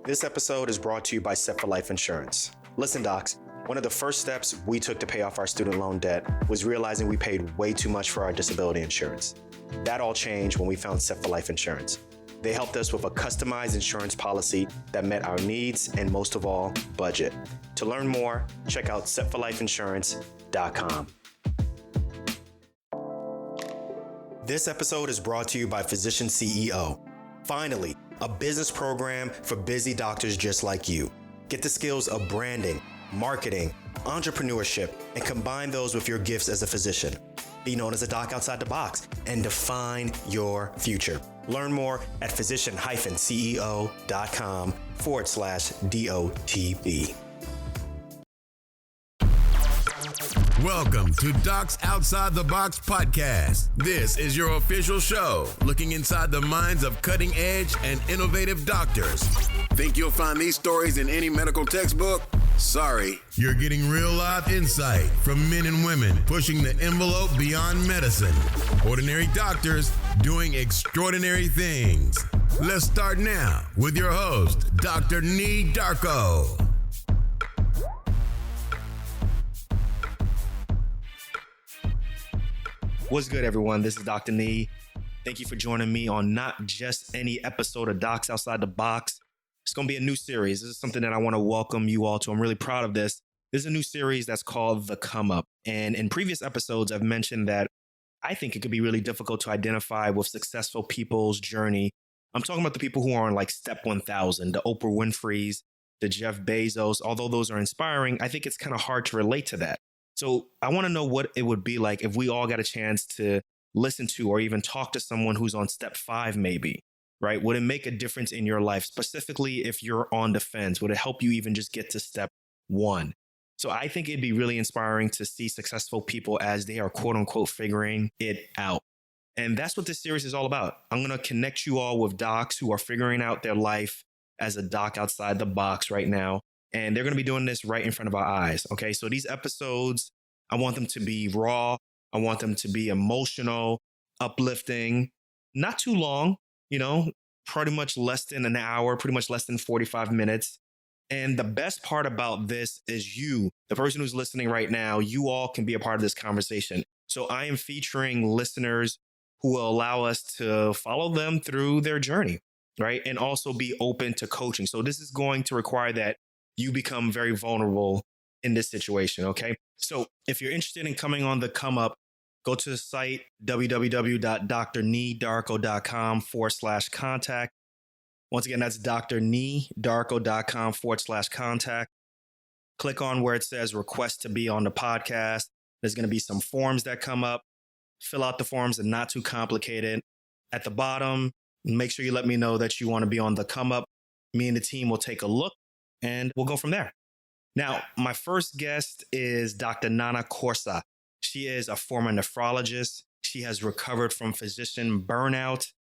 This episode is brought to you by Set for Life Insurance. Listen, docs, one of the first steps we took to pay off our student loan debt was realizing we paid way too much for our disability insurance. That all changed when we found Set for Life Insurance. They helped us with a customized insurance policy that met our needs and, most of all, budget. To learn more, check out setforlifeinsurance.com. This episode is brought to you by Physician CEO. Finally, a business program for busy doctors just like you. Get the skills of branding, marketing, entrepreneurship, and combine those with your gifts as a physician. Be known as a doc outside the box and define your future. Learn more at physician-ceo.com/DOTB. Welcome to Docs Outside the Box podcast. This is your official show, looking inside the minds of cutting-edge and innovative doctors. Think you'll find these stories in any medical textbook? Sorry. You're getting real live insight from men and women pushing the envelope beyond medicine. Ordinary doctors doing extraordinary things. Let's start now with your host, Dr. Nee Darko. What's good, everyone? This is Dr. Nee. Thank you for joining me on not just any episode of Docs Outside the Box. It's going to be a new series. This is something that I want to welcome you all to. I'm really proud of this. This is a new series that's called The ComeUp. And in previous episodes, I've mentioned that I think it could be really difficult to identify with successful people's journey. I'm talking about the people who are on like step 1000, the Oprah Winfreys, the Jeff Bezos. Although those are inspiring, I think it's kind of hard to relate to that. So I want to know what it would be like if we all got a chance to listen to or even talk to someone who's on step 5, maybe, right? Would it make a difference in your life? Specifically, if you're on the fence, would it help you even just get to step 1? So I think it'd be really inspiring to see successful people as they are, quote unquote, figuring it out. And that's what this series is all about. I'm going to connect you all with docs who are figuring out their life as a doc outside the box right now. And they're going to be doing this right in front of our eyes. Okay. So these episodes, I want them to be raw. I want them to be emotional, uplifting, not too long, pretty much less than an hour, pretty much less than 45 minutes. And the best part about this is you, the person who's listening right now, you all can be a part of this conversation. So I am featuring listeners who will allow us to follow them through their journey, right? And also be open to coaching. So this is going to require that you become very vulnerable in this situation, okay? So if you're interested in coming on the ComeUp, go to the site, www.drneedarko.com/contact. Once again, that's drneedarko.com/contact. Click on where it says request to be on the podcast. There's going to be some forms that come up. Fill out the forms, and not too complicated. At the bottom, make sure you let me know that you want to be on the ComeUp. Me and the team will take a look, and we'll go from there. Now, my first guest is Dr. Nana Korsah. She is a former nephrologist. She has recovered from physician burnout,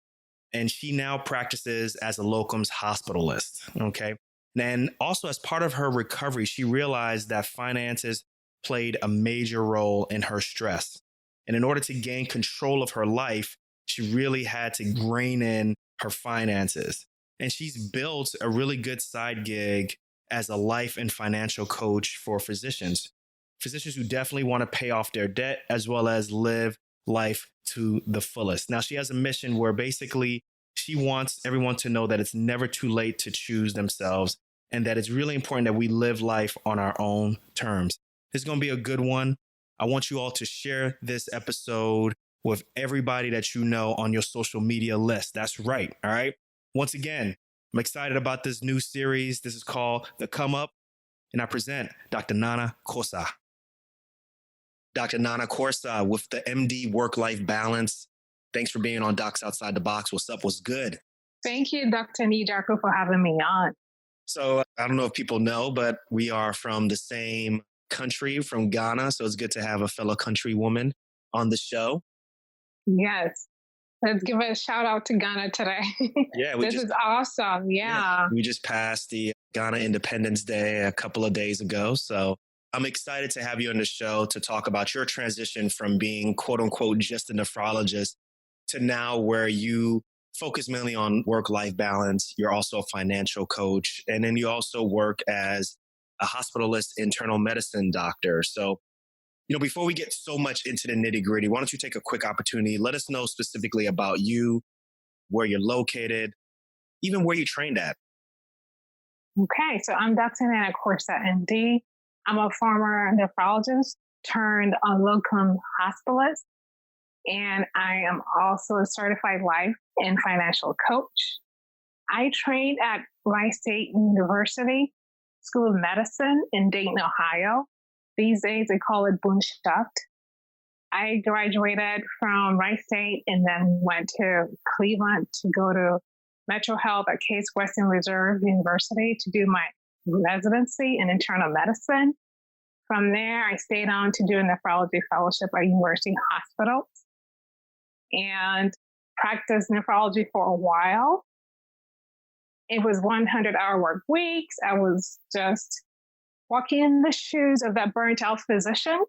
and she now practices as a Locums hospitalist. Okay. And also, as part of her recovery, she realized that finances played a major role in her stress. And in order to gain control of her life, she really had to rein in her finances. And she's built a really good side gig as a life and financial coach for physicians who definitely want to pay off their debt as well as live life to the fullest. Now, she has a mission where basically she wants everyone to know that it's never too late to choose themselves and that it's really important that we live life on our own terms. This is going to be a good one. I want you all to share this episode with everybody that you know on your social media list. That's right. All right. Once again, I'm excited about this new series. This is called The ComeUp, and I present Dr. Nana Korsah. Dr. Nana Korsah with the MD Work-Life Balance. Thanks for being on Docs Outside the Box. What's up? What's good? Thank you, Dr. Nee Darko, for having me on. So I don't know if people know, but we are from the same country, from Ghana. So it's good to have a fellow countrywoman on the show. Yes. Let's give a shout out to Ghana today. Yeah, this is awesome. Yeah. We just passed the Ghana Independence Day a couple of days ago. So I'm excited to have you on the show to talk about your transition from being, quote unquote, just a nephrologist to now where you focus mainly on work-life balance. You're also a financial coach. And then you also work as a hospitalist internal medicine doctor. So, before we get so much into the nitty-gritty, why don't you take a quick opportunity? Let us know specifically about you, where you're located, even where you trained at. Okay, so I'm Dr. Nana Korsah, MD. I'm a former nephrologist turned locum hospitalist, and I am also a certified life and financial coach. I trained at Rice State University School of Medicine in Dayton, Ohio. These days they call it Burnout. I graduated from Rice State and then went to Cleveland to go to Metro Health at Case Western Reserve University to do my residency in internal medicine. From there, I stayed on to do a nephrology fellowship at University Hospitals and practiced nephrology for a while. It was 100-hour work weeks. I was just walking in the shoes of that burnt out physician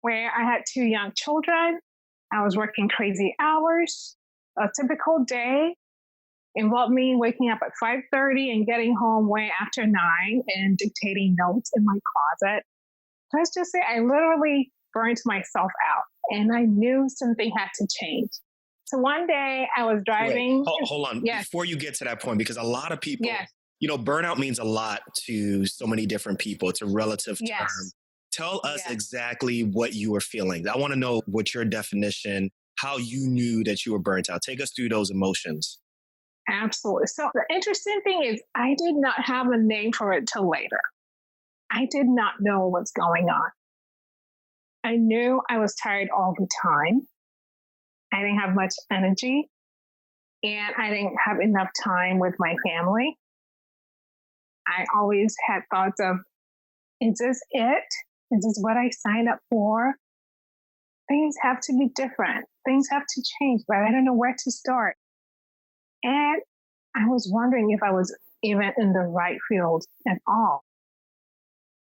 where I had 2 young children. I was working crazy hours. A typical day involved me waking up at 5:30 and getting home way after 9 and dictating notes in my closet. Let's just say I literally burnt myself out and I knew something had to change. So one day I was driving. Wait, hold on. Yes. Before you get to that point, because a lot of people, Yes. Burnout means a lot to so many different people. It's a relative Yes. term. Tell us Yes. exactly what you were feeling. I want to know what your definition, how you knew that you were burnt out. Take us through those emotions. Absolutely. So the interesting thing is I did not have a name for it till later. I did not know what's going on. I knew I was tired all the time. I didn't have much energy and I didn't have enough time with my family. I always had thoughts of, is this it? Is this what I signed up for? Things have to be different. Things have to change, but I don't know where to start. And I was wondering if I was even in the right field at all.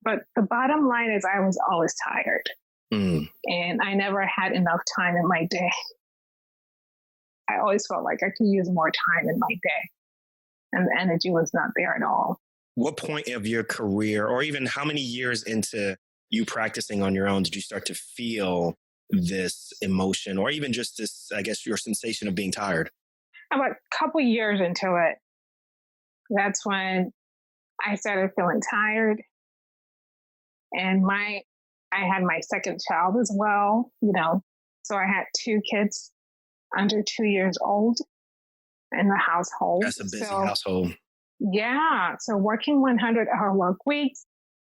But the bottom line is I was always tired. And I never had enough time in my day. I always felt like I could use more time in my day. And the energy was not there at all. What point of your career, or even how many years into you practicing on your own, did you start to feel this emotion, or even just this, I guess, your sensation of being tired? About a couple years into it, that's when I started feeling tired. And I had my second child as well, so I had 2 kids under 2 years old in the household. That's a busy household. Yeah. So working 100-hour work weeks,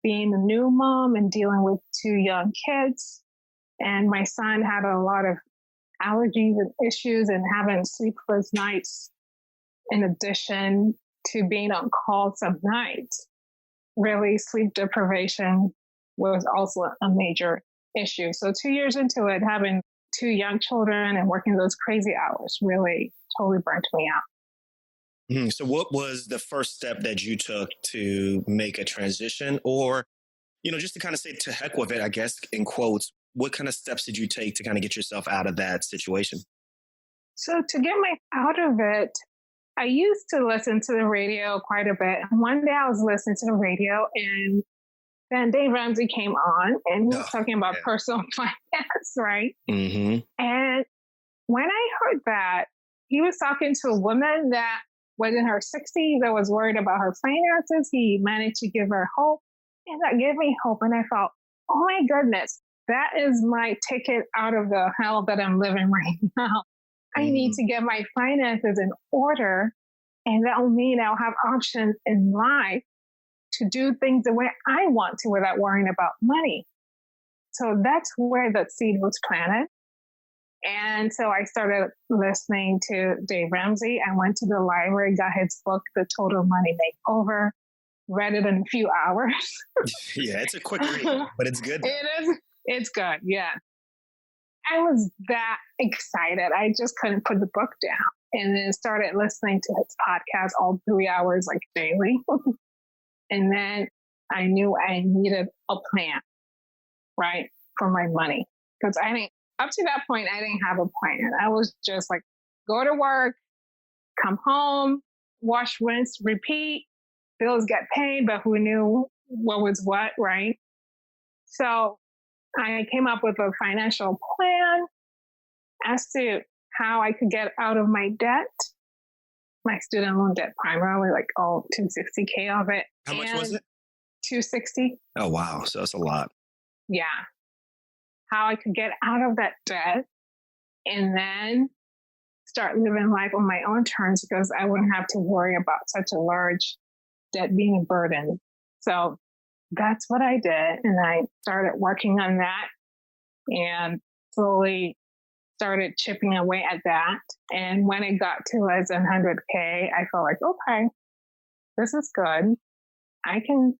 being a new mom and dealing with 2 young kids. And my son had a lot of allergies and issues and having sleepless nights in addition to being on call some nights. Really, sleep deprivation was also a major issue. So 2 years into it, having 2 young children and working those crazy hours really totally burnt me out. So what was the first step that you took to make a transition, or, just to kind of say to heck with it, I guess, in quotes, what kind of steps did you take to kind of get yourself out of that situation? So to get me out of it, I used to listen to the radio quite a bit. And one day I was listening to the radio and then Dave Ramsey came on and he was talking about personal finance, right? Mm-hmm. And when I heard that, he was talking to a woman that was in her 60s that was worried about her finances. He managed to give her hope, and that gave me hope. And I felt, oh my goodness, that is my ticket out of the hell that I'm living right now. I need to get my finances in order, and that will mean I'll have options in life to do things the way I want to without worrying about money. So that's where the seed was planted. And so I started listening to Dave Ramsey. I went to the library, got his book, The Total Money Makeover, read it in a few hours. Yeah, it's a quick read, but it's good. It is. It's good. Yeah. I was that excited. I just couldn't put the book down. And then started listening to his podcast all 3 hours, like daily. And then I knew I needed a plan, right, for my money. Because up to that point, I didn't have a plan. I was just like go to work, come home, wash, rinse, repeat. Bills get paid, but who knew what was what, right? So I came up with a financial plan as to how I could get out of my debt, my student loan debt primarily, like all $260K of it. How much was it? $260. Oh, wow. So that's a lot. Yeah. How I could get out of that debt and then start living life on my own terms because I wouldn't have to worry about such a large debt being a burden. So that's what I did. And I started working on that and slowly started chipping away at that. And when it got to less than 100K, I felt like, okay, this is good. I can,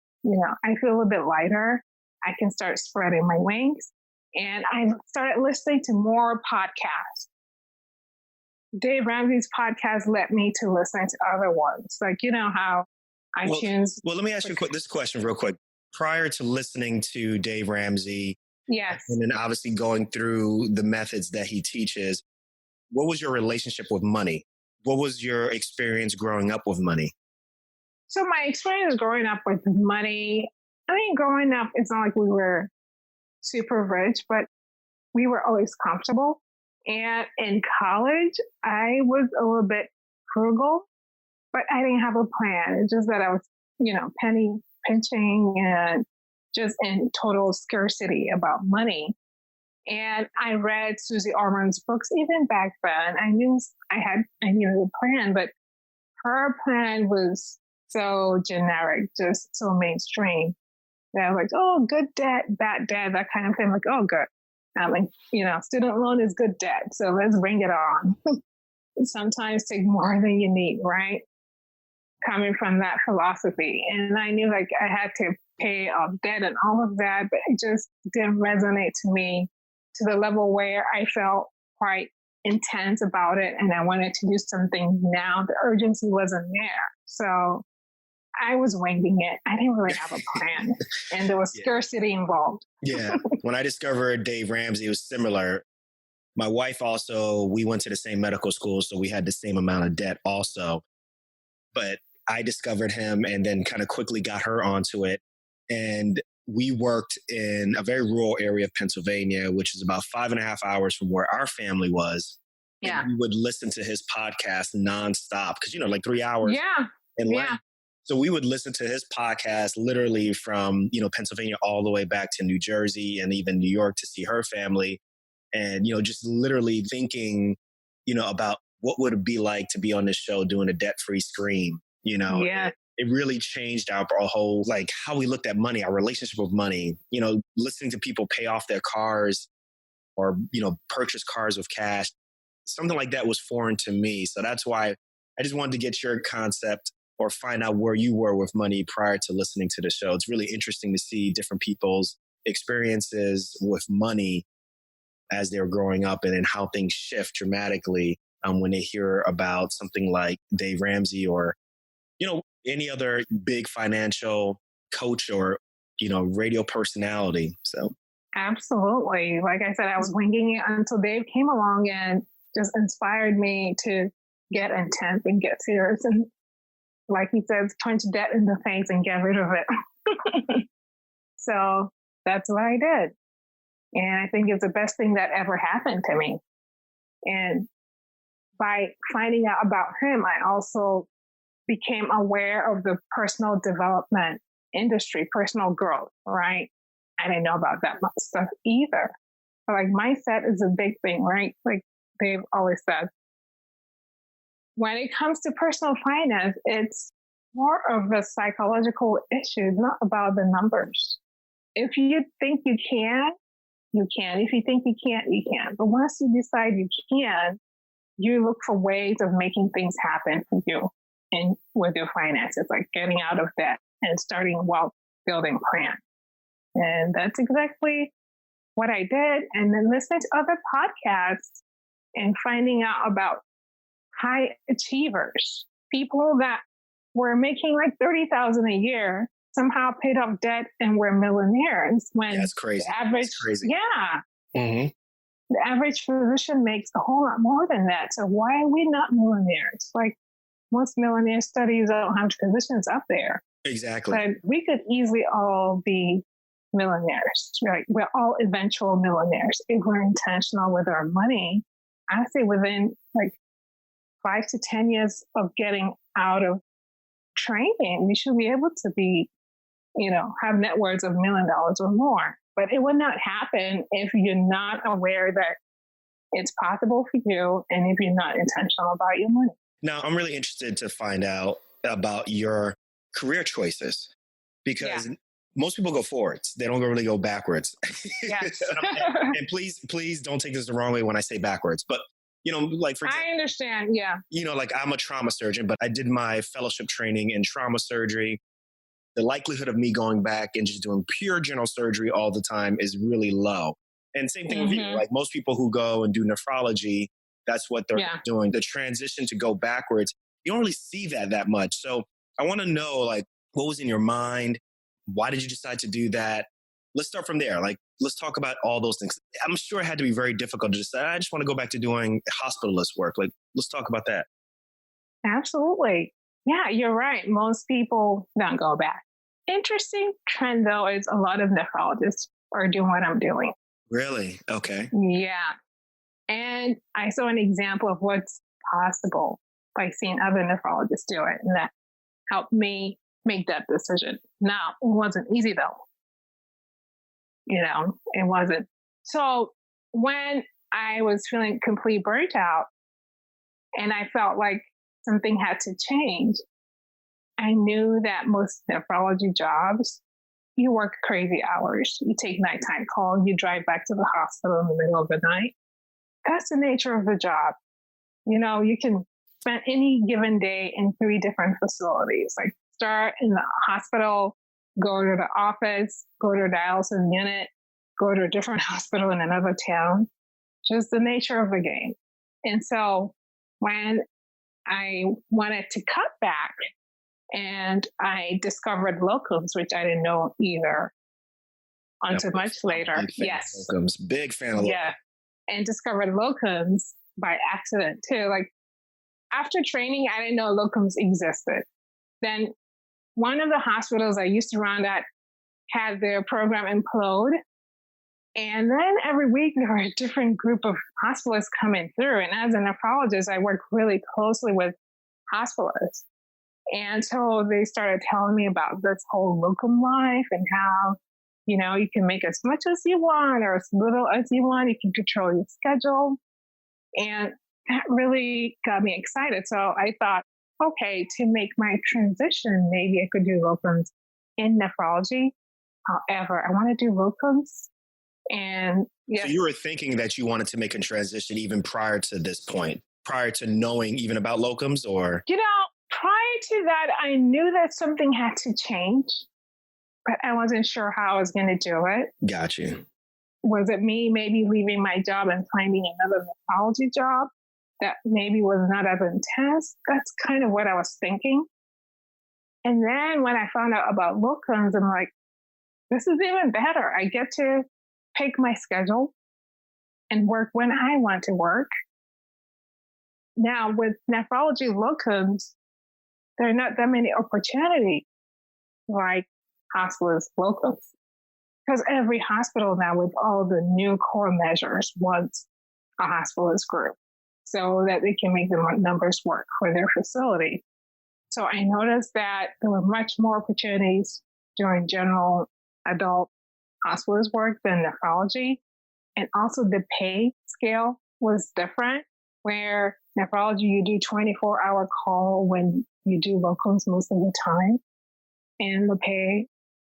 I feel a bit lighter. I can start spreading my wings. And I started listening to more podcasts. Dave Ramsey's podcast led me to listen to other ones. Like, how iTunes. Well, let me ask you this question real quick. Prior to listening to Dave Ramsey, yes, and then obviously going through the methods that he teaches, what was your relationship with money? What was your experience growing up with money? So my experience growing up with money, growing up, it's not like we were super rich, but we were always comfortable. And in college, I was a little bit frugal, but I didn't have a plan. It's just that I was, penny pinching and just in total scarcity about money. And I read Susie Orman's books even back then. I knew the plan, but her plan was so generic, just so mainstream. That like, oh, good debt, bad debt, that kind of thing. Like, oh, good. Student loan is good debt. So let's bring it on. Sometimes take more than you need, right? Coming from that philosophy. And I knew like I had to pay off debt and all of that, but it just didn't resonate to me to the level where I felt quite intense about it. And I wanted to do something now. The urgency wasn't there. So I was winging it. I didn't really have a plan. And there was scarcity involved. Yeah. When I discovered Dave Ramsey, it was similar. My wife also, we went to the same medical school, so we had the same amount of debt also. But I discovered him and then kind of quickly got her onto it. And we worked in a very rural area of Pennsylvania, which is about 5.5 hours from where our family was. Yeah. And we would listen to his podcast nonstop because, like 3 hours. Yeah. In yeah. length. So we would listen to his podcast literally from, Pennsylvania all the way back to New Jersey and even New York to see her family. And, just literally thinking, about what would it be like to be on this show doing a debt-free scream, Yeah. It really changed our whole, like how we looked at money, our relationship with money, listening to people pay off their cars or, purchase cars with cash. Something like that was foreign to me. So that's why I just wanted to get your concept or find out where you were with money prior to listening to the show. It's really interesting to see different people's experiences with money as they're growing up and then how things shift dramatically when they hear about something like Dave Ramsey or, any other big financial coach or, radio personality. So. Absolutely. Like I said, I was winging it until Dave came along and just inspired me to get intense and get serious. And like he says, punch debt in the face and get rid of it. So that's what I did. And I think it's the best thing that ever happened to me. And by finding out about him, I also became aware of the personal development industry, personal growth, right? I didn't know about that much stuff either. But like mindset is a big thing, right? Like Dave always says. When it comes to personal finance, it's more of a psychological issue, not about the numbers. If you think you can, you can. If you think you can't, you can. But once you decide you can, you look for ways of making things happen for you and with your finances, like getting out of debt and starting a wealth building plan. And that's exactly what I did. And then listening to other podcasts and finding out about high achievers, people that were making like $30,000 a year, somehow paid off debt and were millionaires. When that's crazy. The average, that's crazy. Yeah. Mm-hmm. The average physician makes a whole lot more than that. So why are we not millionaires? Like most millionaire studies don't have physicians up there. Exactly. But we could easily all be millionaires, right? We're all eventual millionaires if we're intentional with our money. I say within like 5 to 10 years of getting out of training, we should be able to be, have net worths of $1 million or more. But it would not happen if you're not aware that it's possible for you and if you're not intentional about your money. Now, I'm really interested to find out about your career choices because most people go forwards. They don't really go backwards. Yes. and please don't take this the wrong way when I say backwards. But, like for example, I understand. Yeah. Like I'm a trauma surgeon, but I did my fellowship training in trauma surgery. The likelihood of me going back and just doing pure general surgery all the time is really low. And same thing with you. Like most people who go and do nephrology, that's what they're doing. The transition to go backwards, you don't really see that much. So I want to know, like, what was in your mind? Why did you decide to do that? Let's start from there. Like, let's talk about all those things. I'm sure it had to be very difficult to decide, I just want to go back to doing hospitalist work. Like, let's talk about that. Absolutely. Yeah, you're right. Most people don't go back. Interesting trend, though, is a lot of nephrologists are doing what I'm doing. Really? Okay. Yeah. And I saw an example of what's possible by seeing other nephrologists do it. And that helped me make that decision. Now, it wasn't easy, though. It wasn't. So when I was feeling complete burnt out and I felt like something had to change, I knew that most nephrology jobs, you work crazy hours. You take nighttime calls, you drive back to the hospital in the middle of the night. That's the nature of the job. You can spend any given day in 3 different facilities, like start in the hospital, go to the office, go to a dialysis unit, go to a different hospital in another town. Just the nature of the game. And so when I wanted to cut back and I discovered Locums, which I didn't know either until much later. Yes. Locums. Big fan of Locums. Yeah. And discovered Locums by accident too. Like after training, I didn't know Locums existed. Then one of the hospitals I used to run at had their program implode. And then every week there were a different group of hospitalists coming through. And as a nephrologist, I work really closely with hospitalists. And so they started telling me about this whole locum life and how, you can make as much as you want or as little as you want. You can control your schedule. And that really got me excited. So I thought, okay, to make my transition, maybe I could do locums in nephrology. However, I want to do locums. And so you were thinking that you wanted to make a transition even prior to this point, prior to knowing even about locums, or? Prior to that, I knew that something had to change, but I wasn't sure how I was going to do it. Got you. Was it me maybe leaving my job and finding another nephrology job that maybe was not as intense? That's kind of what I was thinking. And then when I found out about locums, I'm like, this is even better. I get to pick my schedule and work when I want to work. Now, with nephrology locums, there are not that many opportunities like hospitalist locums. Because every hospital now with all the new core measures wants a hospitalist group so that they can make the numbers work for their facility. So I noticed that there were much more opportunities doing general adult hospitalist work than nephrology. And also the pay scale was different, where nephrology, you do 24-hour call when you do locums most of the time. And the pay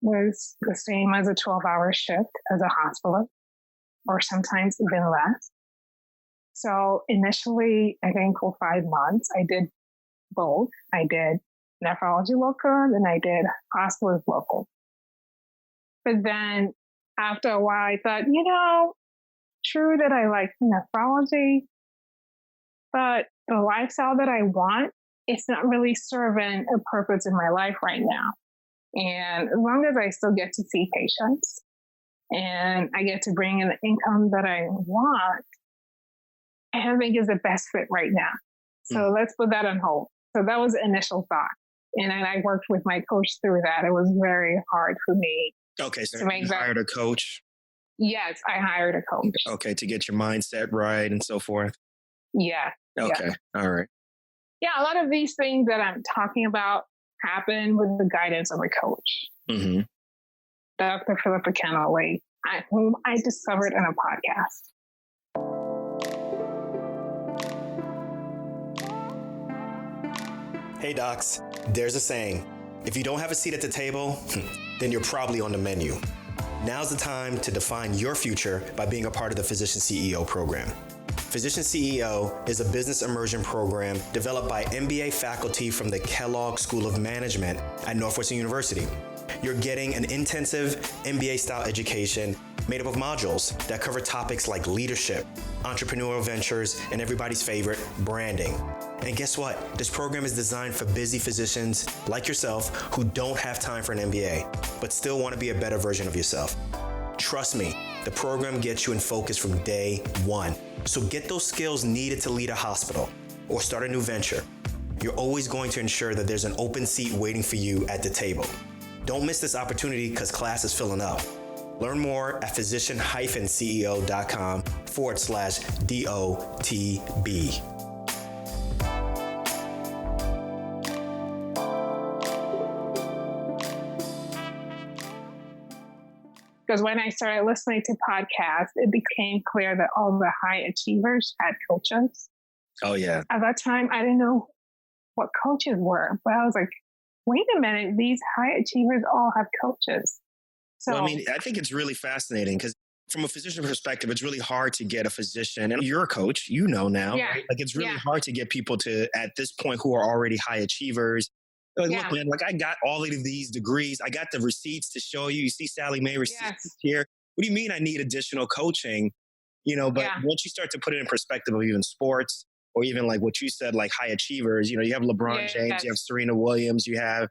was the same as a 12-hour shift as a hospitalist, or sometimes even less. So initially, I think for 5 months, I did both. I did nephrology locum and I did hospitalist locum. But then after a while, I thought, true that I like nephrology, but the lifestyle that I want, it's not really serving a purpose in my life right now. And as long as I still get to see patients and I get to bring in the income that I want, I think is the best fit right now. So let's put that on hold. So that was the initial thought. And then I worked with my coach through that. It was very hard for me. Okay, so you hired a coach? Yes, I hired a coach. Okay, to get your mindset right and so forth? Yeah. Okay, all right. Yeah, a lot of these things that I'm talking about happen with the guidance of a coach. Mm-hmm. Dr. Philippa Callaway, whom I discovered in a podcast. Hey docs, there's a saying, if you don't have a seat at the table, then you're probably on the menu. Now's the time to define your future by being a part of the Physician CEO program. Physician CEO is a business immersion program developed by MBA faculty from the Kellogg School of Management at Northwestern University. You're getting an intensive MBA-style education made up of modules that cover topics like leadership, entrepreneurial ventures, and everybody's favorite, branding. And guess what? This program is designed for busy physicians like yourself who don't have time for an MBA, but still want to be a better version of yourself. Trust me, the program gets you in focus from day one. So get those skills needed to lead a hospital or start a new venture. You're always going to ensure that there's an open seat waiting for you at the table. Don't miss this opportunity because class is filling up. Learn more at physician-ceo.com/DOTB. Because when I started listening to podcasts, it became clear that all the high achievers had coaches. Oh, yeah. At that time, I didn't know what coaches were, but I was like, wait a minute, these high achievers all have coaches. So, well, I mean, I think it's really fascinating because from a physician perspective, it's really hard to get a physician, and you're a coach, you know now, right? Like it's really hard to get people to, at this point, who are already high achievers. Like, look, man, like I got all of these degrees. I got the receipts to show you. You see Sally Mae receipts here. What do you mean I need additional coaching? You know, but once you start to put it in perspective of even sports or even like what you said, like high achievers, you know, you have LeBron James, you have Serena Williams, you have,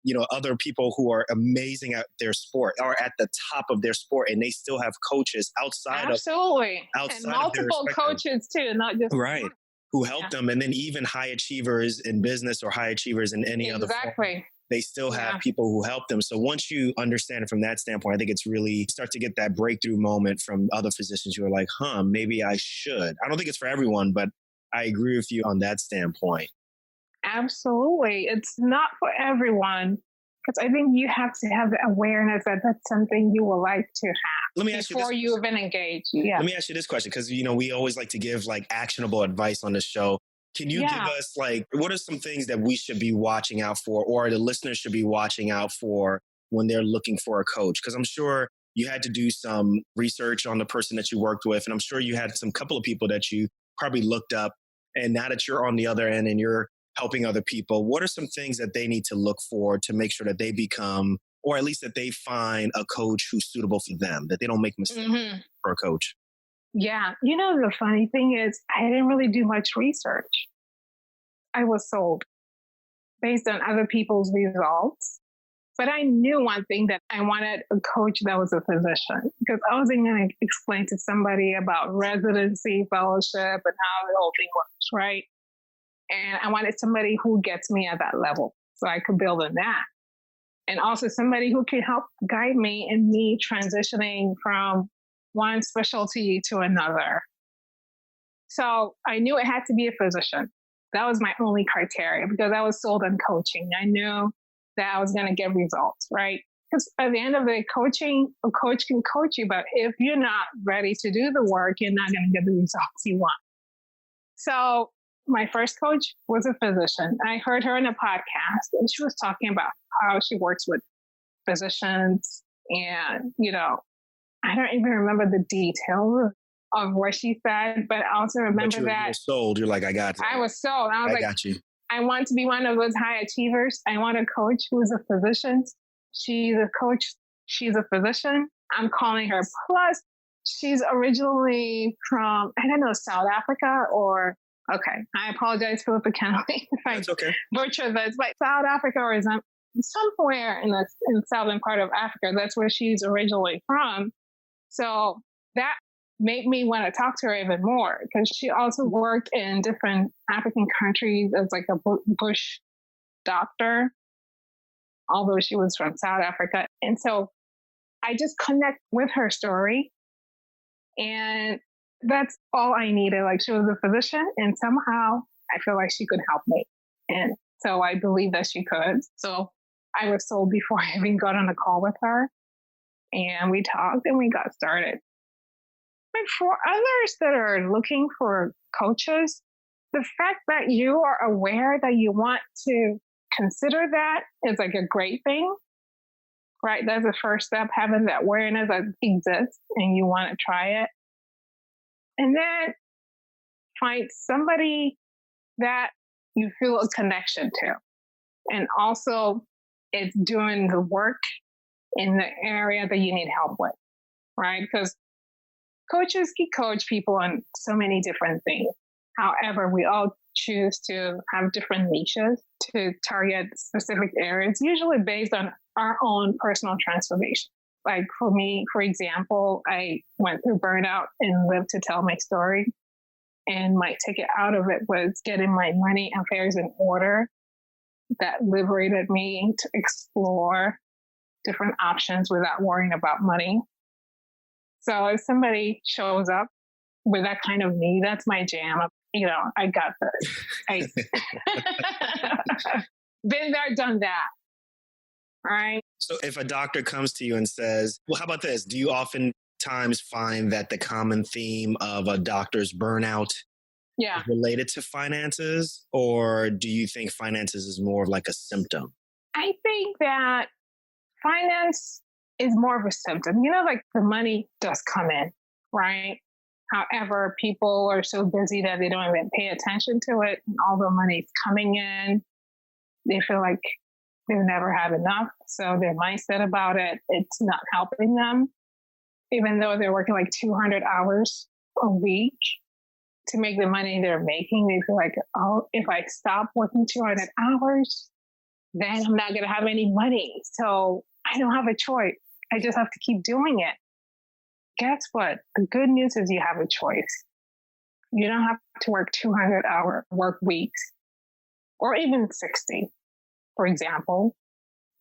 you know, other people who are amazing at their sport or at the top of their sport, and they still have coaches outside and multiple of coaches too, not just one. Who help them. And then even high achievers in business or high achievers in any other form, they still have people who help them. So once you understand it from that standpoint, I think it's really start to get that breakthrough moment from other physicians who are like, maybe I should. I don't think it's for everyone, but I agree with you on that standpoint. Absolutely. It's not for everyone, because I think you have to have the awareness that that's something you would like to have. Let me ask you before you even engage. Yeah. Let me ask you this question, because, you know, we always like to give like actionable advice on this show. Can you give us like, what are some things that we should be watching out for, or the listeners should be watching out for when they're looking for a coach? Because I'm sure you had to do some research on the person that you worked with, and I'm sure you had some couple of people that you probably looked up. And now that you're on the other end and you're helping other people, what are some things that they need to look for to make sure that they become, or at least that they find a coach who's suitable for them, that they don't make mistakes for a coach? Yeah. You know, the funny thing is I didn't really do much research. I was sold based on other people's results. But I knew one thing, that I wanted a coach that was a physician, because I wasn't going to explain to somebody about residency, fellowship, and how the whole thing works, right? And I wanted somebody who gets me at that level so I could build on that. And also somebody who can help guide me in me transitioning from one specialty to another. So I knew it had to be a physician. That was my only criteria, because I was sold on coaching. I knew that I was going to get results, right? Because at the end of the day, coaching, a coach can coach you, but if you're not ready to do the work, you're not going to get the results you want. So my first coach was a physician. I heard her in a podcast, and she was talking about how she works with physicians. And, you know, I don't even remember the details of what she said, but I also remember you were sold. You're like, I got you. I was sold. I was like, got you. I want to be one of those high achievers. I want a coach who is a physician. She's a coach. She's a physician. I'm calling her. Plus, she's originally from, I don't know, South Africa or, okay, I apologize, Philippa Callaway, if I butcher this, but South Africa or somewhere in the southern part of Africa. That's where she's originally from. So that made me want to talk to her even more because she also worked in different African countries as like a bush doctor, although she was from South Africa. And so I just connect with her story. And that's all I needed. Like she was a physician and somehow I feel like she could help me. And so I believe that she could. So I was sold before I even got on a call with her. And we talked and we got started. But for others that are looking for coaches, the fact that you are aware that you want to consider that is like a great thing, right? That's the first step, having that awareness that exists and you want to try it. And then find somebody that you feel a connection to. And also it's doing the work in the area that you need help with, right? Because coaches can coach people on so many different things. However, we all choose to have different niches to target specific areas, usually based on our own personal transformation. Like for me, for example, I went through burnout and lived to tell my story. And my ticket out of it was getting my money and affairs in order. That liberated me to explore different options without worrying about money. So if somebody shows up with that kind of need, that's my jam. I got this. Been there, done that. Right. So if a doctor comes to you and says, well, how about this? Do you oftentimes find that the common theme of a doctor's burnout is related to finances? Or do you think finances is more of like a symptom? I think that finance is more of a symptom. Like the money does come in, right? However, people are so busy that they don't even pay attention to it. And although money's coming in, they feel like they've never had enough. So their mindset about it, it's not helping them. Even though they're working like 200 hours a week to make the money they're making, they feel like, oh, if I stop working 200 hours, then I'm not going to have any money. So I don't have a choice. I just have to keep doing it. Guess what? The good news is you have a choice. You don't have to work 200-hour work weeks or even 60, for example,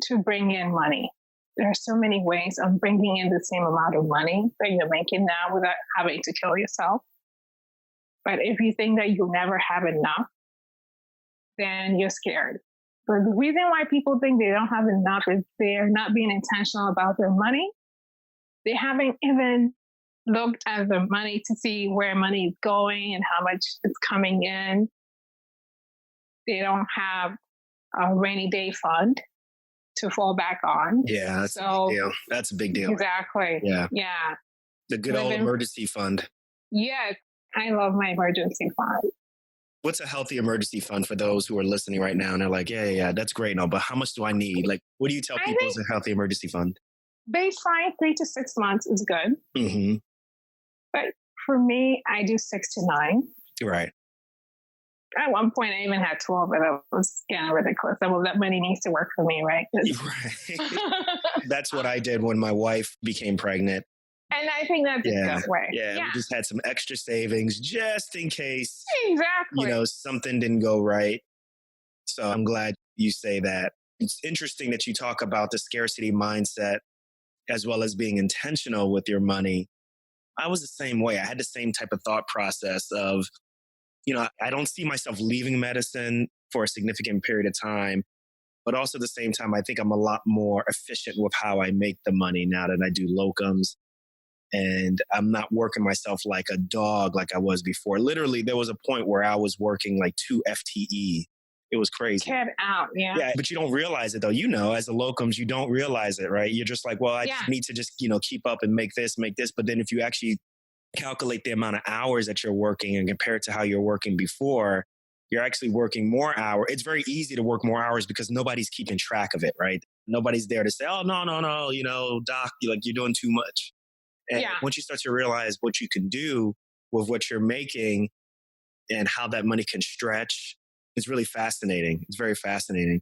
to bring in money. There are so many ways of bringing in the same amount of money that you're making now without having to kill yourself. But if you think that you'll never have enough, then you're scared. But the reason why people think they don't have enough is they're not being intentional about their money. They haven't even looked at the money to see where money is going and how much is coming in. They don't have a rainy day fund to fall back on. Yeah, that's a big deal. That's a big deal. Exactly. Yeah. Yeah. The good old emergency fund. Yes, I love my emergency fund. What's a healthy emergency fund for those who are listening right now and they're like, yeah, that's great. No, but how much do I need? Like, what do you tell people is a healthy emergency fund? Baseline 3 to 6 months is good. Mm-hmm. But for me, I do 6 to 9. Right. At one point, I even had 12, and it was kind of ridiculous. Well, that money needs to work for me, right? Right. That's what I did when my wife became pregnant. And I think that's a good way. Yeah, we just had some extra savings just in case, exactly, something didn't go right. So I'm glad you say that. It's interesting that you talk about the scarcity mindset as well as being intentional with your money. I was the same way. I had the same type of thought process of, I don't see myself leaving medicine for a significant period of time. But also at the same time, I think I'm a lot more efficient with how I make the money now that I do locums. And I'm not working myself like a dog like I was before. Literally, there was a point where I was working like 2 FTE. It was crazy. Get out, yeah. Yeah, but you don't realize it though. As a locums, you don't realize it, right? You're just like, well, I just need to just, keep up and make this. But then if you actually calculate the amount of hours that you're working and compare it to how you're working before, you're actually working more hours. It's very easy to work more hours because nobody's keeping track of it, right? Nobody's there to say, oh, no, doc, you're doing too much. And once you start to realize what you can do with what you're making and how that money can stretch, it's really fascinating. It's very fascinating.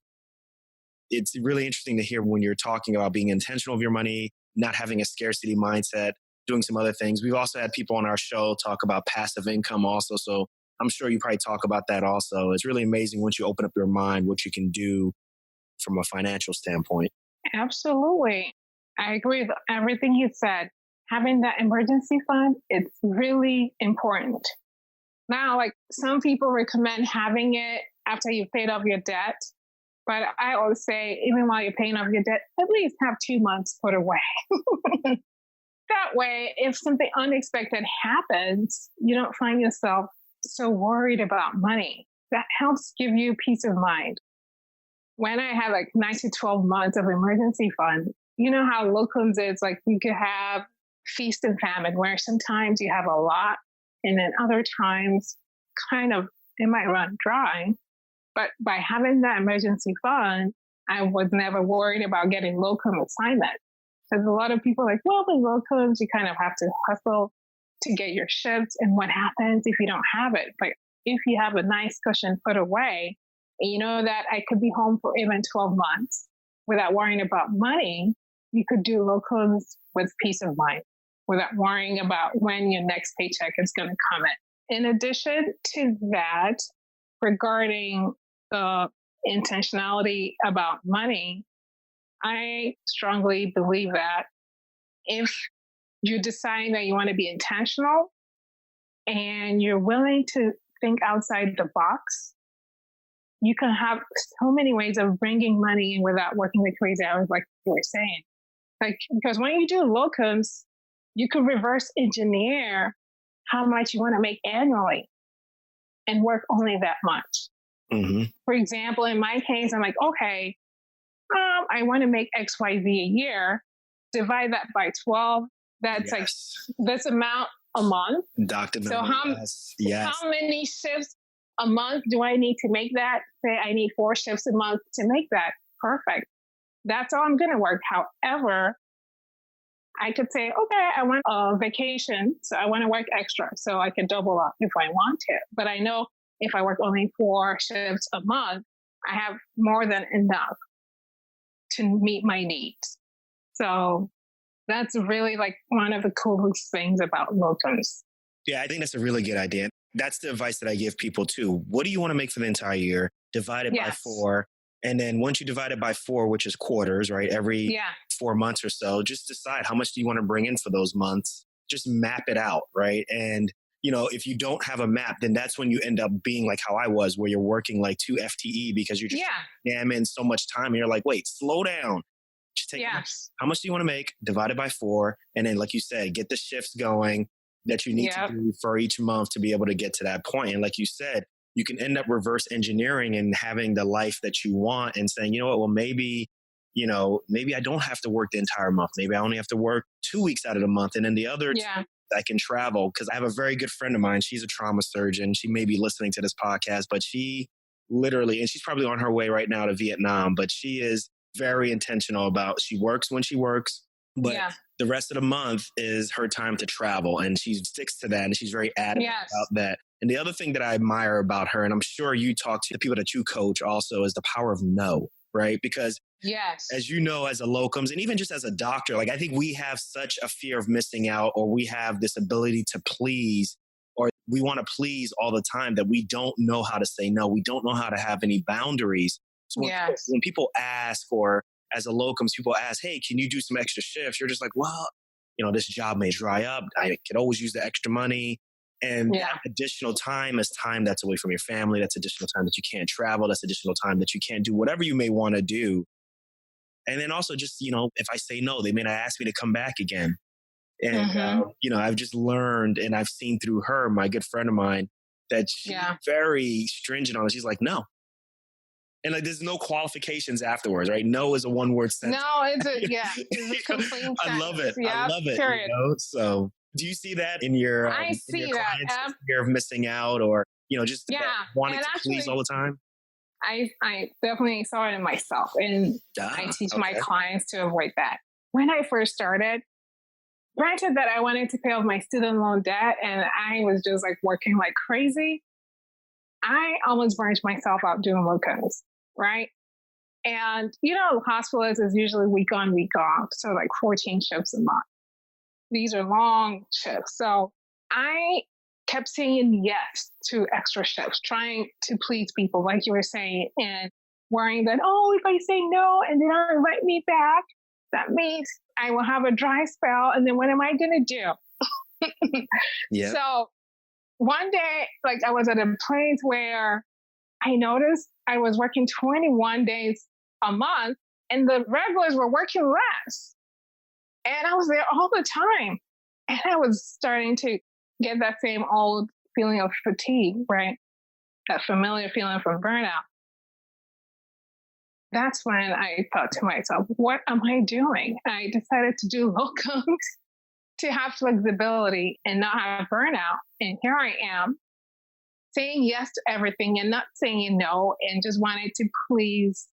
It's really interesting to hear when you're talking about being intentional with your money, not having a scarcity mindset, doing some other things. We've also had people on our show talk about passive income also. So I'm sure you probably talk about that also. It's really amazing once you open up your mind, what you can do from a financial standpoint. Absolutely. I agree with everything you said. Having that emergency fund, it's really important. Now, like some people recommend having it after you've paid off your debt. But I always say, even while you're paying off your debt, at least have 2 months put away. That way, if something unexpected happens, you don't find yourself so worried about money. That helps give you peace of mind. When I had like 9 to 12 months of emergency fund, you know how locums is, like you could have feast and famine, where sometimes you have a lot and then other times kind of it might run dry. But by having that emergency fund, I was never worried about getting locum assignment. Because a lot of people are like, well, with locums, you kind of have to hustle to get your shifts. And what happens if you don't have it? But if you have a nice cushion put away, and you know that I could be home for even 12 months without worrying about money, you could do locums with peace of mind, without worrying about when your next paycheck is going to come in. In addition to that, regarding the intentionality about money, I strongly believe that if you decide that you want to be intentional and you're willing to think outside the box, you can have so many ways of bringing money in without working the crazy hours, like you were saying. Like, because when you do locums, you can reverse engineer how much you want to make annually and work only that much. Mm-hmm. For example, in my case, I'm like, okay, I want to make XYZ a year, divide that by 12. That's like this amount a month. Dr. So how many shifts a month do I need to make that? Say I need 4 shifts a month to make that. Perfect. That's all I'm going to work. However, I could say, okay, I want a vacation, so I want to work extra, so I could double up if I want to. But I know if I work only 4 shifts a month, I have more than enough to meet my needs. So that's really like one of the coolest things about locums. Yeah, I think that's a really good idea. That's the advice that I give people too. What do you want to make for the entire year? Divide it by 4. And then once you divide it by 4, which is quarters, right? Every 4 months or so, just decide how much do you want to bring in for those months. Just map it out, right? And, you know, if you don't have a map, then that's when you end up being like how I was, where you're working like 2 FTE because you're just jamming so much time. And you're like, wait, slow down. Just take how much do you want to make, divide it by 4. And then, like you said, get the shifts going that you need to do for each month to be able to get to that point. And like you said, you can end up reverse engineering and having the life that you want and saying, you know what, well, maybe I don't have to work the entire month. Maybe I only have to work 2 weeks out of the month. And then the other 2 I can travel, because I have a very good friend of mine. She's a trauma surgeon. She may be listening to this podcast, but she literally, and she's probably on her way right now to Vietnam, but she is very intentional about, she works when she works, but the rest of the month is her time to travel. And she sticks to that. And she's very adamant about that. And the other thing that I admire about her, and I'm sure you talk to the people that you coach also, is the power of no, right? Because as you know, as a locums, and even just as a doctor, like I think we have such a fear of missing out, or we have this ability to please, or we want to please all the time, that we don't know how to say no. We don't know how to have any boundaries. So when people ask, or as a locums, people ask, hey, can you do some extra shifts? You're just like, well, you know, this job may dry up. I could always use the extra money. And that additional time is time that's away from your family. That's additional time that you can't travel. That's additional time that you can't do whatever you may want to do. And then also just, you know, if I say no, they may not ask me to come back again. And, you know, I've just learned, and I've seen through her, my good friend of mine, that she's very stringent on it. She's like, no. And like, there's no qualifications afterwards, right? No is a 1-word sentence. No, it's a complete sentence. I love it. I love it. You know? So do you see that in your, I see in your that. clients, fear of missing out, or, you know, just wanting to please all the time? I definitely saw it in myself, and I teach my clients to avoid that. When I first started, granted that I wanted to pay off my student loan debt and I was just like working like crazy, I almost burnt myself out doing locums, right? And, you know, hospitalists is usually week on, week off. So like 14 shifts a month. These are long shifts. So I kept saying yes to extra shifts, trying to please people, like you were saying, and worrying that, oh, if I say no and they don't invite me back, that means I will have a dry spell. And then what am I going to do? Yeah. So one day, like I was at a place where I noticed I was working 21 days a month and the regulars were working less. And I was there all the time. And I was starting to get that same old feeling of fatigue, right? That familiar feeling from burnout. That's when I thought to myself, what am I doing? I decided to do locums to have flexibility and not have burnout. And here I am saying yes to everything and not saying no, and just wanted to please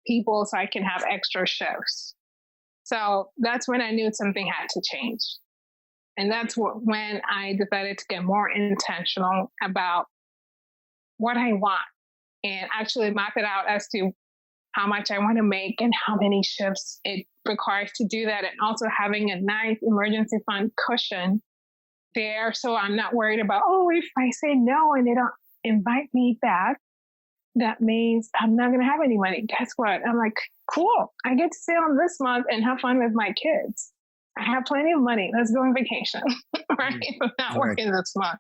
people so I can have extra shifts. So that's when I knew something had to change. And that's when I decided to get more intentional about what I want and actually map it out as to how much I want to make and how many shifts it requires to do that. And also having a nice emergency fund cushion there. So I'm not worried about, oh, if I say no and they don't invite me back, that means I'm not going to have any money. Guess what? I'm like, cool. I get to stay on this month and have fun with my kids. I have plenty of money. Let's go on vacation, right? I'm not working this month.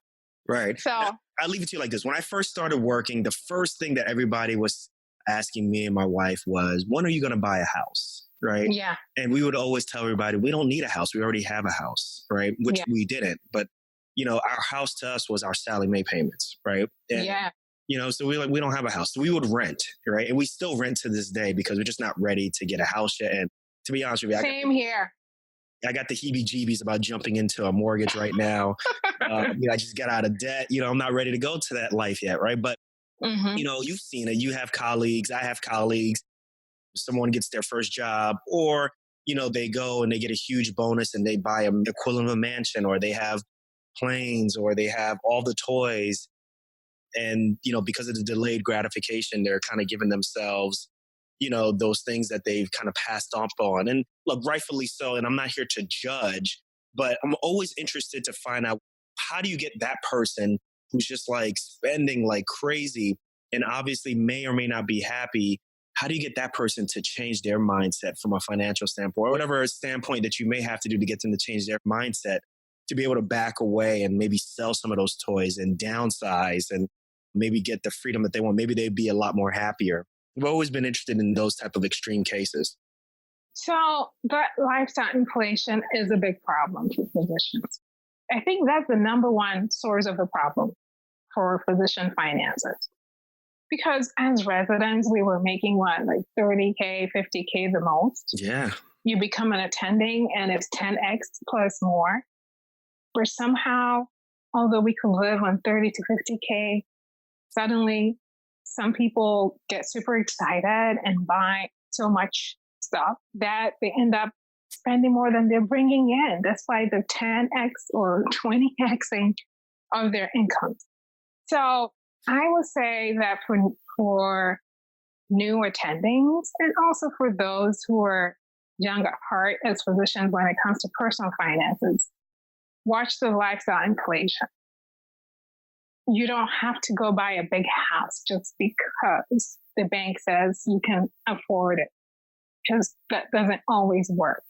Right. So I'll leave it to you like this. When I first started working, the first thing that everybody was asking me and my wife was, when are you going to buy a house? Right. Yeah. And we would always tell everybody, we don't need a house. We already have a house. Right. Which we didn't. But, our house to us was our Sallie Mae payments. Right. And, so we don't have a house. So we would rent. Right. And we still rent to this day because we're just not ready to get a house yet. And to be honest with you, Same here. I got the heebie-jeebies about jumping into a mortgage right now. I just got out of debt. I'm not ready to go to that life yet, right? But, you've seen it. You have colleagues. I have colleagues. Someone gets their first job or, they go and they get a huge bonus and they buy an equivalent of a mansion or they have planes or they have all the toys. And, because of the delayed gratification, they're kind of giving themselves those things that they've kind of passed off on. And look, rightfully so. And I'm not here to judge, but I'm always interested to find out, how do you get that person who's just like spending like crazy and obviously may or may not be happy? How do you get that person to change their mindset from a financial standpoint or whatever standpoint that you may have to do to get them to change their mindset to be able to back away and maybe sell some of those toys and downsize and maybe get the freedom that they want? Maybe they'd be a lot more happier. We've always been interested in those type of extreme cases. So that lifestyle inflation is a big problem for physicians. I think that's the number one source of the problem for physician finances. Because as residents, we were making like 30K, 50K the most. Yeah. You become an attending and it's 10X plus more. Where somehow, although we could live on 30 to 50K, suddenly some people get super excited and buy so much stuff that they end up spending more than they're bringing in. That's why the 10X or 20Xing of their incomes. So I would say that for new attendings and also for those who are young at heart as physicians when it comes to personal finances, watch the lifestyle inflation. You don't have to go buy a big house just because the bank says you can afford it, because that doesn't always work.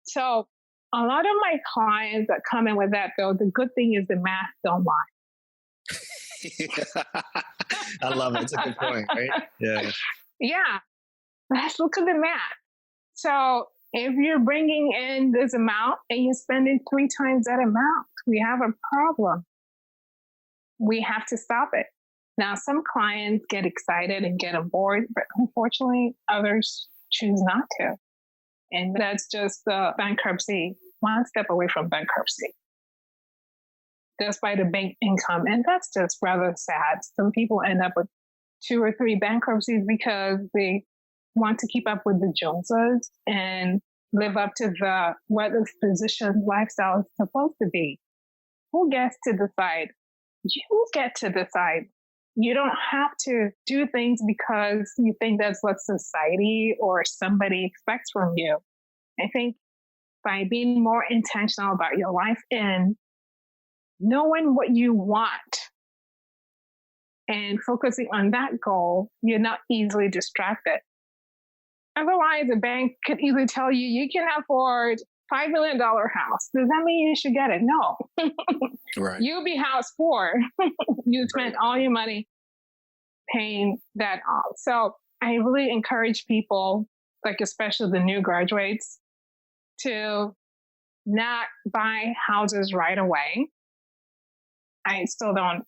So a lot of my clients that come in with that, though, the good thing is the math don't lie. I love it. It's a good point, right? Yeah. Yeah. Let's look at the math. So if you're bringing in this amount and you're spending 3 times that amount, we have a problem. We have to stop it. Now, some clients get excited and get on board, but unfortunately, others choose not to. And that's just the bankruptcy, one step away from bankruptcy. Despite a big income. And that's just rather sad. Some people end up with 2 or 3 bankruptcies because they want to keep up with the Joneses and live up to what the physician's lifestyle is supposed to be. Who gets to decide? You get to decide. You don't have to do things because you think that's what society or somebody expects from you. I think by being more intentional about your life and knowing what you want and focusing on that goal, you're not easily distracted. Otherwise, a bank could easily tell you, you can afford $5 million house. Does that mean you should get it? No. Right. You'll be house poor. You spend all your money paying that off. So I really encourage people, like especially the new graduates, to not buy houses right away. I still don't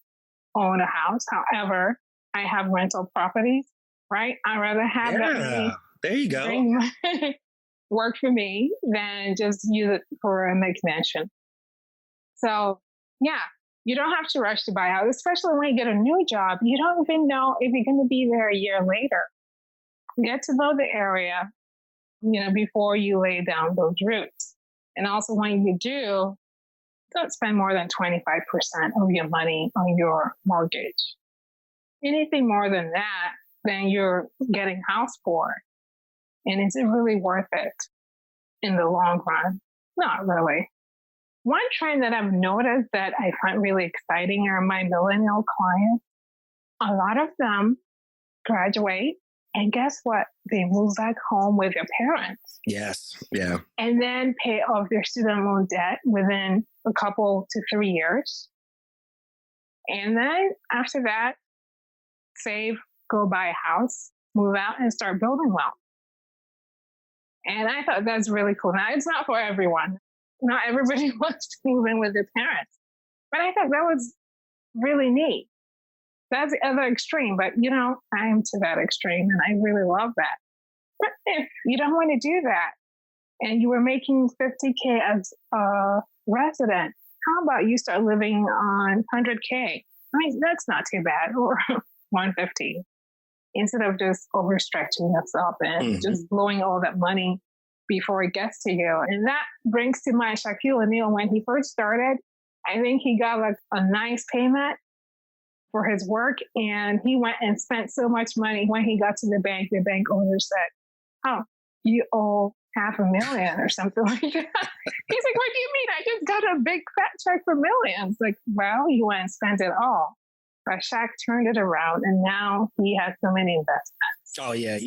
own a house. However, I have rental properties, right? I'd rather have that money. There you go. Work for me than just use it for an extension. So yeah, you don't have to rush to buy out, especially when you get a new job. You don't even know if you're going to be there a year later. Get to know the area, before you lay down those roots. And also when you do, don't spend more than 25% of your money on your mortgage. Anything more than that, then you're getting house poor. And is it really worth it in the long run? Not really. One trend that I've noticed that I find really exciting are my millennial clients. A lot of them graduate, and guess what? They move back home with their parents. Yes. Yeah. And then pay off their student loan debt within a couple to 3 years. And then after that, save, go buy a house, move out, and start building wealth. And I thought that's really cool. Now, it's not for everyone. Not everybody wants to move in with their parents. But I thought that was really neat. That's the other extreme. But, I'm to that extreme, and I really love that. But if you don't want to do that, and you were making $50K as a resident, how about you start living on $100K? I mean, that's not too bad, or $150. Instead of just overstretching yourself and just blowing all that money before it gets to you. And that brings to mind Shaquille O'Neal. When he first started, I think he got like a nice payment for his work, and he went and spent so much money. When he got to the bank owner said, "Oh, you owe $500,000 or something like that." He's like, "What do you mean? I just got a big fat check for millions." Like, well, you went and spent it all. But Shaq turned it around, and now he has so many investments. Oh yeah,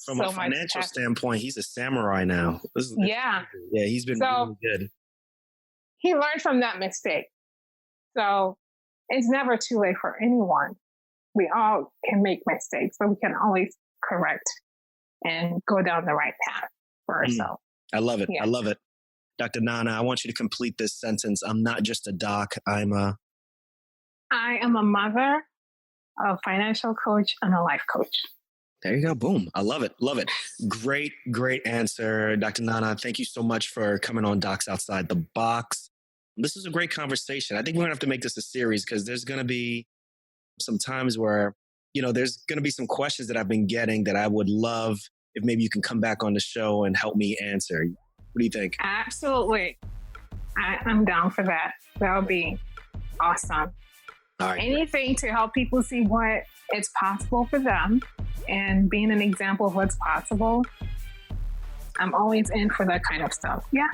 from so a financial standpoint, he's a samurai now. Yeah, he's been really good. He learned from that mistake. So it's never too late for anyone. We all can make mistakes, but we can always correct and go down the right path for ourselves. I love it. Yeah. I love it. Dr. Nana, I want you to complete this sentence. I'm not just a doc. I am a mother, a financial coach, and a life coach. There you go. Boom. I love it. Love it. Great, great answer, Dr. Nana. Thank you so much for coming on Docs Outside the Box. This is a great conversation. I think we're going to have to make this a series because there's going to be some times where, there's going to be some questions that I've been getting that I would love if maybe you can come back on the show and help me answer. What do you think? Absolutely. I'm down for that. That would be awesome. All right. Anything to help people see what it's possible for them and being an example of what's possible. I'm always in for that kind of stuff. Yeah.